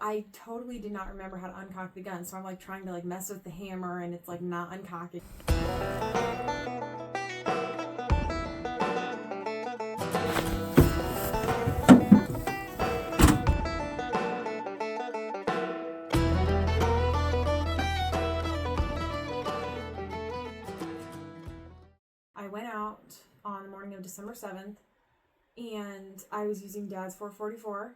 I totally did not remember how to uncock the gun, so I'm like trying to like mess with the hammer and it's like not uncocking. I went out on the morning of December 7th and I was using Dad's 444,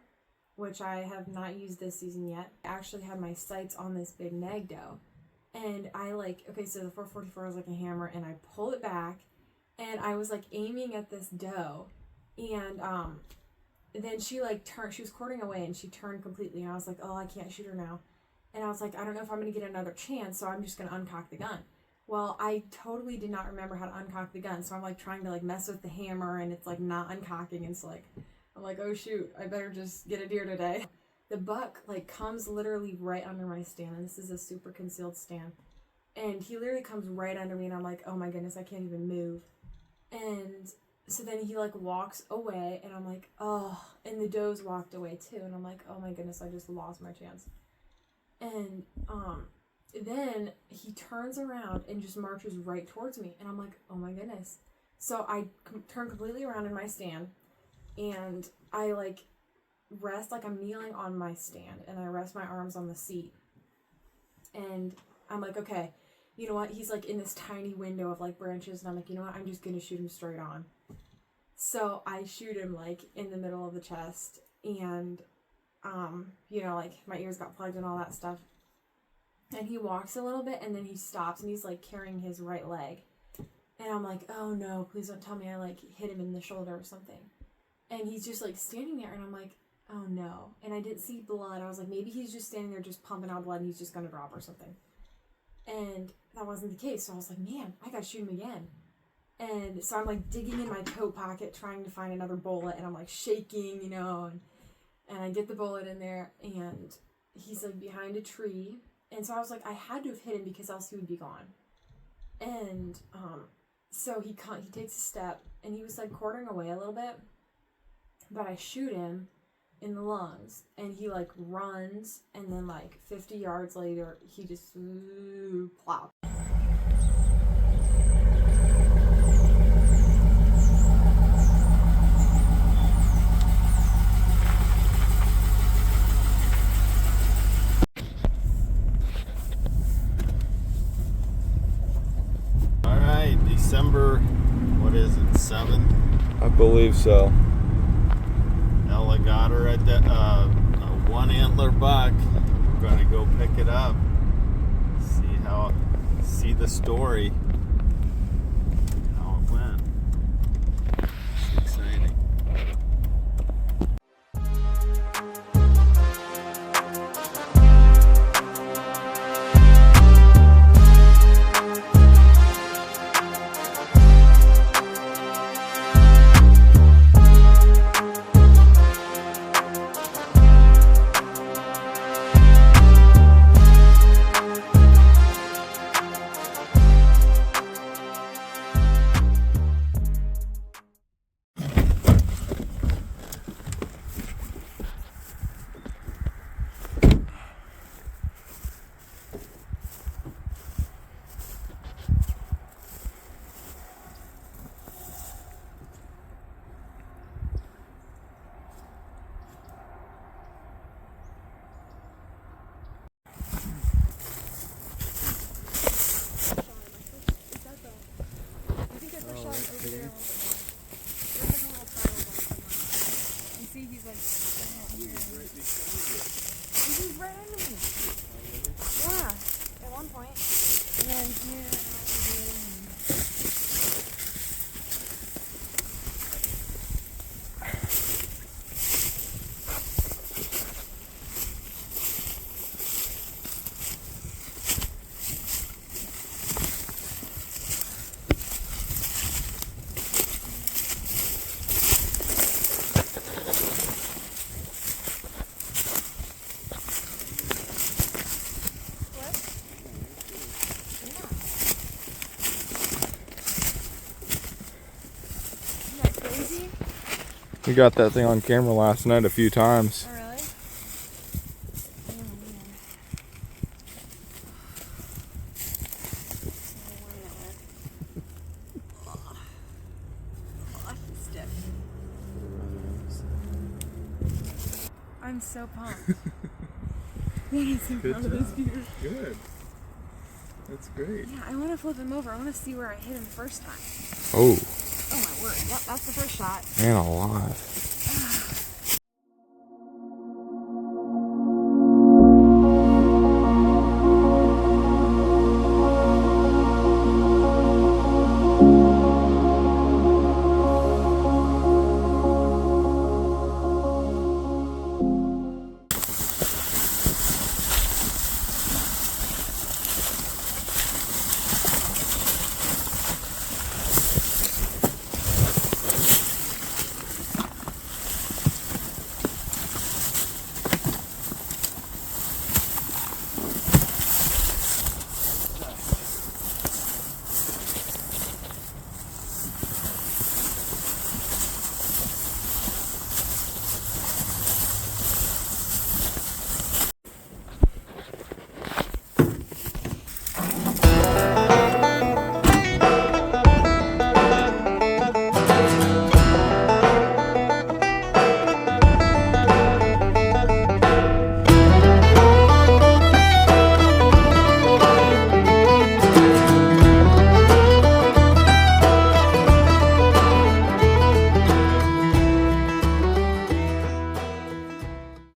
which I have not used this season yet. I actually had my sights on this big neg doe. And I so the 444 is like a hammer, and I pull it back, and I was like aiming at this doe, and then she like turned, she was quartering away, and she turned completely, and I was like, oh, I can't shoot her now. And I was like, I don't know if I'm going to get another chance, so I'm just going to uncock the gun. Well, I totally did not remember how to uncock the gun, so I'm like trying to like mess with the hammer, and it's like not uncocking, and so like, I'm like, oh shoot, I better just get a deer today. The buck like comes literally right under my stand, and this is a super concealed stand. And he literally comes right under me, and I'm like, oh my goodness, I can't even move. And so then he like walks away, and I'm like, oh, and the does walked away too, and I'm like, oh my goodness, I just lost my chance. And then he turns around and just marches right towards me, and I'm like, oh my goodness. So I turn completely around in my stand, and I like rest, like I'm kneeling on my stand, and I rest my arms on the seat, and I'm like, okay, you know what, he's like in this tiny window of like branches, and I'm like, you know what, I'm just gonna shoot him straight on. So I shoot him like in the middle of the chest, and you know, like my ears got plugged and all that stuff, and he walks a little bit, and then he stops, and he's like carrying his right leg, and I'm like, oh no, please don't tell me I like hit him in the shoulder or something. And he's just like standing there, and I'm like, oh no. And I didn't see blood. I was like, maybe he's just standing there just pumping out blood and he's just gonna drop or something. And that wasn't the case. So I was like, man, I gotta shoot him again. And so I'm like digging in my coat pocket trying to find another bullet, and I'm like shaking, you know, and I get the bullet in there, and he's like behind a tree. And so I was like, I had to have hit him because else he would be gone. And so he takes a step, and he was like quartering away a little bit, but I shoot him in the lungs, and he like runs, and then like 50 yards later he just plop. All right, December, what is it, 7th? I believe so. Ella got her at a one antler buck. We're gonna go pick it up. See the story. How it went. It's exciting. He's right under me. Yeah, at one point. And then here. We got that thing on camera last night a few times. Oh, really? I'm so pumped. I'm so Good proud of this job. view. Good. That's great. Yeah, I want to flip him over. I want to see where I hit him the first time. Oh, Oh my word. Yep, that's the first shot. man alive.